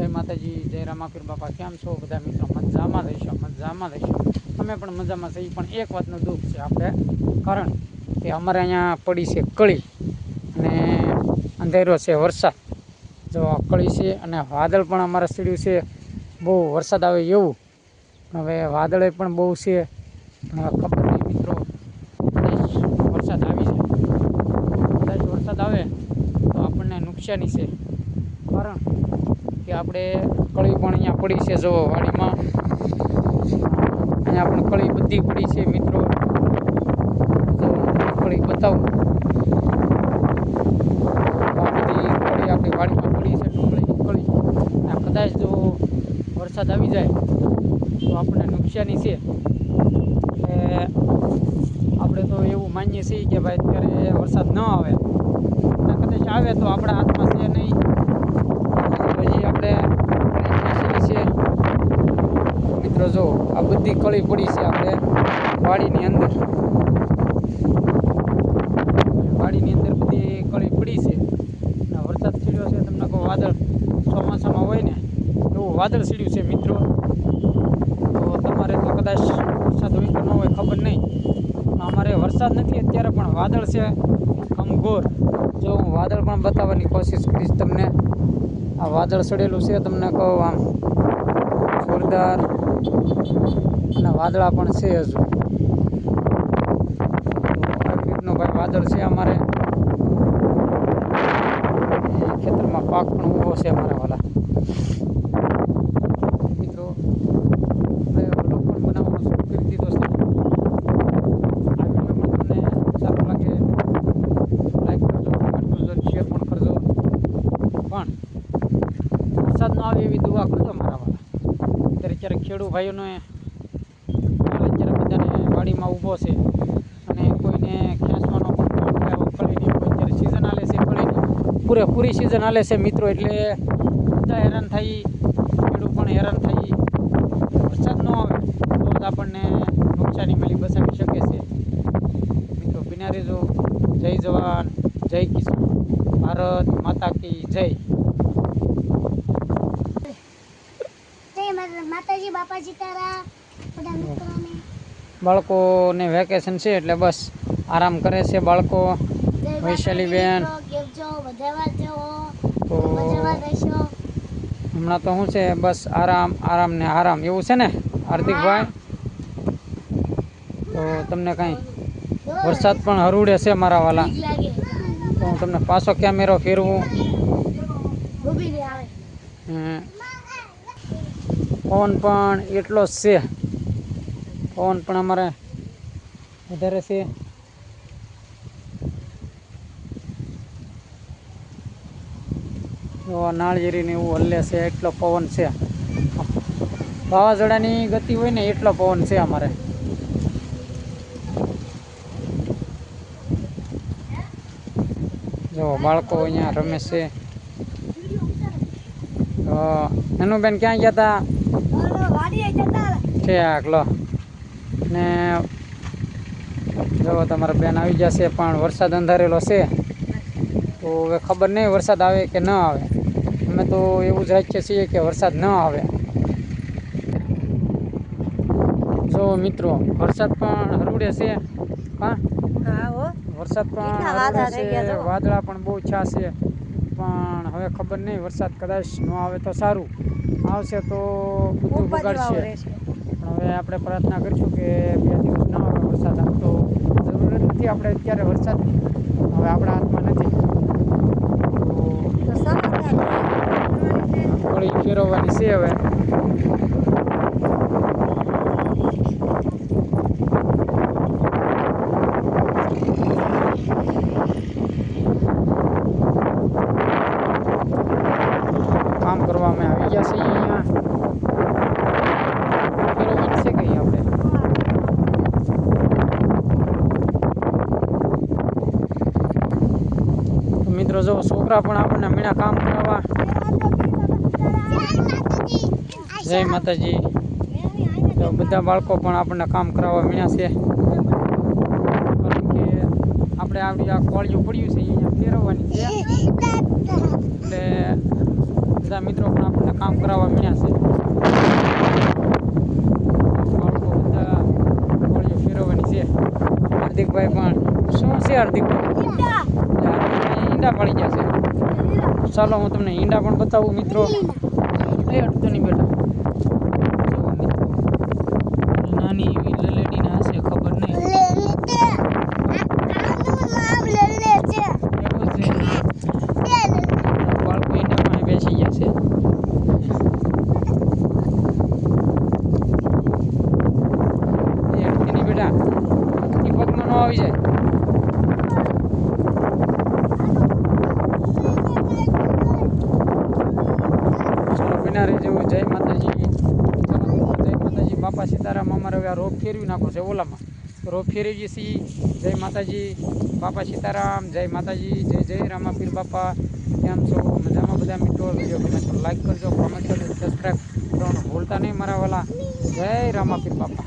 जय माताजी, जय रामापीर बापा। केम छो बधा मित्रों? मजामां रहीशो, मजामां रहीशो। अमे पण मजामां छीए, पण एक वातनुं दुख छे आपणे, कारण के अमारे अहींया पड़ी छे कળી अने अंधेरो छे वरसाद। जो आ कળી छे अने वादळ पण अमारे सीड्युं छे, बहु वरसाद आवे एवुं। हवे वादळे पण बहु छे, पण खबर नहीं मित्रों, वरसाद आवी जाय। कदाच वरसाद आवे तो आपणने नुकसानी छे, कारण के आपणे कળી पण अहींया पड़ी छे। जो वाडीमां अहींया पण कળી बधी पड़ी छे मित्रों। जो कળી बतावुं, आ बधी कળી आपणी वाडीमां पड़ी छे, डુંગળીની कળી। कदाच जो वरसाद आवी जाय तो आपणे नुकसानी छे। આપણે તો એવું માનીએ છીએ કે ભાઈ અત્યારે વરસાદ ન આવે, અને કદાચ આવે તો આપણા હાથમાં છે નહીં। પછી આપણે છે મિત્રો, જો આ બધી કળી પડી છે આપણે વાડીની અંદર, વાડીની અંદર બધી કળી પડી છે। અને વરસાદ સીડ્યો છે, તમને કહું વાદળ ચોમાસામાં હોય ને એવું વાદળ સીડ્યું છે મિત્રો। તો તમારે તો કદાચ વરસાદ હોય કે ન હોય ખબર નહીં, અમારે वरसाद नहीं अत्यारे पण वादळ छे घनघोर। जो हूँ वादळ पण बताववानी कोशिश करीश तमने। आ वादळ सड़ेलुं छे, तमने कहूं आम जोरदार, अने वादळा पण छे हजू। आ रीतनुं भाई वादळ छे अमारे खेतरमां। पाक पण ऊभो छे अमारा वाला मित्रों। व्लॉग पण बनावવાનો शुरू करी दीधो छे। वरसाद न आवे एवी दुआ करजो मारा वाला। अत्यारे खेडूत भाईओने अत्यारे बधाने वाडीमां ऊभो छे, अने कोईने खेंचवानो पण कळीनी अत्यारे सीजन आले छे, कळीनी पूरेपूरी सीजन आले छे मित्रों। एटले बधा हैरान थाई, खेडूत पण हैरान थाई। वरसाद न आवे तो ज आपणने नुकसानी मळी बचावी शके छे मित्रों। बिना रेजो। जय जवान, जय किसान, भारत माता की जय। माताजी बापाजी तारा बड़ा मित्रोने बाळकोने वेकेशन छे એટલે બસ આરામ કરે છે બાળકો। વૈશાલી બેન કેવજો વધાવા જો તો મજામાં રહેશો। હમણાં તો શું છે, બસ આરામ આરામ ને આરામ એવું છે ને હાર્દિક ભાઈ? તો તમને કઈ વરસાદ પણ હરુડે છે મારા વાલા, તો હું તમને પાછો કેમેરો ફેરવું। પવન પણ એટલો જ છે, પવન પણ અમારે વધારે છે। જો નાળિયેરીને એવું હલ્લે છે, એટલો પવન છે। વાવાઝોડાની ગતિ હોય ને એટલો પવન છે અમારે। જો બાળકો અહીંયા રમે છે। એનું બેન ક્યાં ગયા હતા? ઠેક લો ને જો તમારા બેન આવી જશે, પણ વરસાદ અંધારેલો છે, તો હવે ખબર નહીં વરસાદ આવે કે ન આવે। અમે તો એવું જ રાખીએ છીએ કે વરસાદ ન આવે। જો મિત્રો વરસાદ પણ હરુડે છે, હા વરસાદ પણ હરુડે છે, વાદળા પણ બહુ છા છે, પણ હવે ખબર નહીં વરસાદ કદાચ ન આવે તો સારું, આવશે તો બધું બગાડશે। પણ હવે આપણે પ્રાર્થના કરીશું કે 2 દિવસ ન આવે વરસાદ। આમ તો જરૂર નથી આપણે અત્યારે વરસાદની, હવે આપણા હાથમાં નથી। તો કળી ફેરવવાની છે હવે। કામ કરવા અમે આવી ગયા છીએ અહીંયા, ફેરવવાની છે કઈ આપણે। તો મિત્રો જો છોકરા પણ આપણને મીણા કામ કરાવવા। જય માતાજી। તો બધા બાળકો પણ આપણને કામ કરાવવા મીણા છે, કારણ કે આપણે આવડી આ કોળિયું પડ્યું છે અહીંયા ફેરવવાની છે। એટલે બધા મિત્રો પણ આપણને કામ કરાવવા મળ્યા છે. બાળકો બધા કોળીઓ ફેરવવાની છે. હાર્દિકભાઈ પણ શું છે હાર્દિકભાઈ? ઈંડા પાડી ગયા છે. ચાલો હું તમને ઈંડા પણ બતાવું મિત્રો. એ અડધું નહીં બેટા. જુઓ મિત્રો, નાની એવી લલેડીના હશે, ખબર નહીં. એવું છે. બાળકો ઈંડા પાસે બેસી ગયા છે. એ અડધી નહીં બેટા, એ પગમાં ન આવી જાય. જય માતાજી. જય માતાજી. બાપા સીતારામ. અમારે હવે આ રોપ ફેરવી નાખો છે ઓલામાં. રોપ ફેરવીએ છીએ. જય માતાજી. બાપા સીતારામ. જય માતાજી. જય જય રામાપીર બાપા. કેમ છો? મજામાં બધા મિત્રો? વિડીયો ગમે તો લાઈક કરજો, કોમેન્ટ કરજો, સબસ્ક્રાઈબ કરવાનું ભૂલતા નહીં મારા વાલા. જય રામાપીર બાપા.